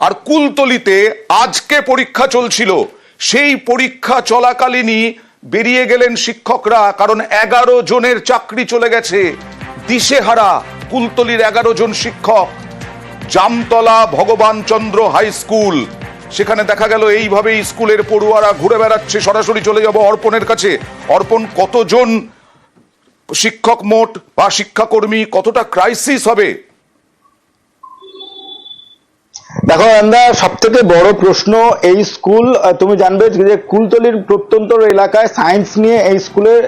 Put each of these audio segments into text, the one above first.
আর কুলতলিতে আজকে পরীক্ষা চলছিল, সেই পরীক্ষা চলাকালীনই বেরিয়ে গেলেন শিক্ষকরা, কারণ 11 জনের চাকরি চলে গেছে। দিশেহারা কুলতলির 11 জন শিক্ষক। জামতলা ভগবান চন্দ্র হাই স্কুল, সেখানে দেখা গেল এইভাবে স্কুলের পড়ুয়ারা ঘুরে বেড়াচ্ছে। সরাসরি চলে যাব অর্পণের কাছে। অর্পণ, কতজন শিক্ষক মোট বা শিক্ষাকর্মী, কতটা ক্রাইসিস হবে? দেখো আন্দা, সব থেকে বড় প্রশ্ন, এই স্কুল তুমি জানবে যে কুলতলির প্রত্যন্ত এলাকায় সায়েন্স নিয়ে এই স্কুলের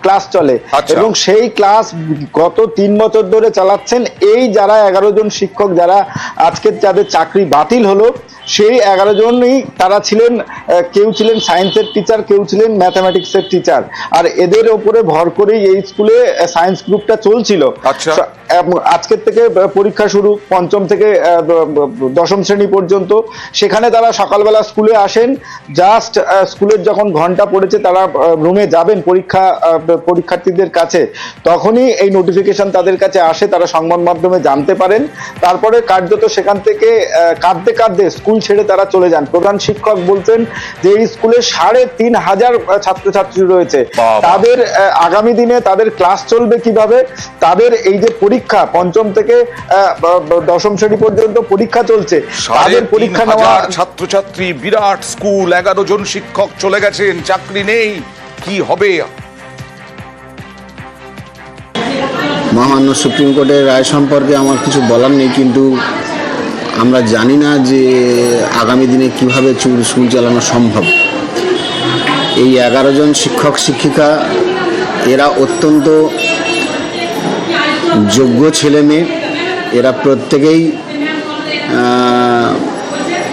ক্লাস চলে, এবং সেই ক্লাস গত 3 বছর ধরে চালাচ্ছেন এই যারা 11 জন শিক্ষক, যারা আজকে যাদের চাকরি বাতিল হলো, সেই 11 জনই তারা ছিলেন, কেউ ছিলেন সায়েন্সের টিচার, কেউ ছিলেন ম্যাথামেটিক্সের টিচার। আর এদের ওপরে ভর করেই এই স্কুলে সায়েন্স গ্রুপটা চলছিল। আজকের থেকে পরীক্ষা শুরু, 5ম থেকে 10ম শ্রেণী পর্যন্ত। সেখানে তারা সকালবেলা স্কুলে আসেন, জাস্ট স্কুলের যখন ঘন্টা পড়েছে, তারা রুমে যাবেন পরীক্ষার্থীদের কাছে, তখনই এই নোটিফিকেশন তাদের কাছে আসে, তারা সংবাদ মাধ্যমে জানতে পারেন। তারপরে কার্যত সেখান থেকে কাঁদতে কাঁদতে স্কুল ছেড়ে তারা চলে যান। প্রধান শিক্ষক বলছেন যে এই স্কুলে 3500 ছাত্রছাত্রী রয়েছে, তাদের আগামী দিনে তাদের ক্লাস চলবে কিভাবে, তাদের এই যে পরীক্ষা 5ম থেকে 10ম শ্রেণী পর্যন্ত পরীক্ষা চলছে, তাদের পরীক্ষা নেওয়া ছাত্রছাত্রী, বিরাট স্কুল, 11 জন শিক্ষক চলে গেছেন, চাকরি নেই, কি হবে? মহামান্য সুপ্রিম কোর্টের রায় সম্পর্কে আমার কিছু বলার নেই, কিন্তু আমরা জানি না যে আগামী দিনে কিভাবে স্কুল চালানো সম্ভব। এই 11 জন শিক্ষক শিক্ষিকা, এরা অত্যন্ত যোগ্য ছেলে মেয়ে, এরা প্রত্যেকেই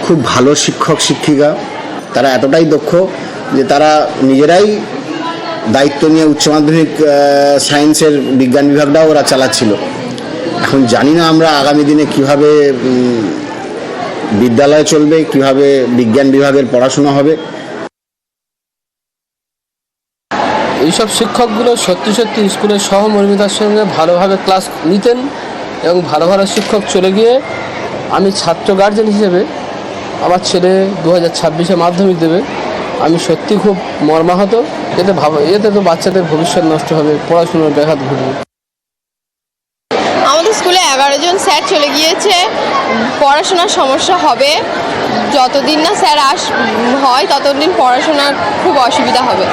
খুব ভালো শিক্ষক শিক্ষিকা। তারা এতটাই দক্ষ যে তারা নিজেরাই দায়িত্ব নিয়ে উচ্চ মাধ্যমিক সায়েন্সের বিজ্ঞান বিভাগটাও ওরা চালাচ্ছিল। এখন জানি না আমরা আগামী দিনে কিভাবে বিদ্যালয় চলবে, কিভাবে বিজ্ঞান বিভাগের পড়াশোনা হবে। এইসব শিক্ষকগুলো সত্যি সত্যি স্কুলের সহমর্মিতার সঙ্গে ভালোভাবে ক্লাস নিতেন, এবং ভালো ভালো শিক্ষক চলে গিয়ে আমি ছাত্র গার্জেন হিসেবে, আমার ছেলে 2026-এ মাধ্যমিক দেবে, আমি সত্যি খুব মর্মাহত। এতে তো বাচ্চাদের ভবিষ্যৎ নষ্ট হবে, পড়াশোনার ব্যাঘাত ঘটবে। আমাদের স্কুলে 11 জন স্যার চলে গিয়েছে, পড়াশোনার সমস্যা হবে। যতদিন না স্যার হয় ততদিন পড়াশোনার খুব অসুবিধা হবে।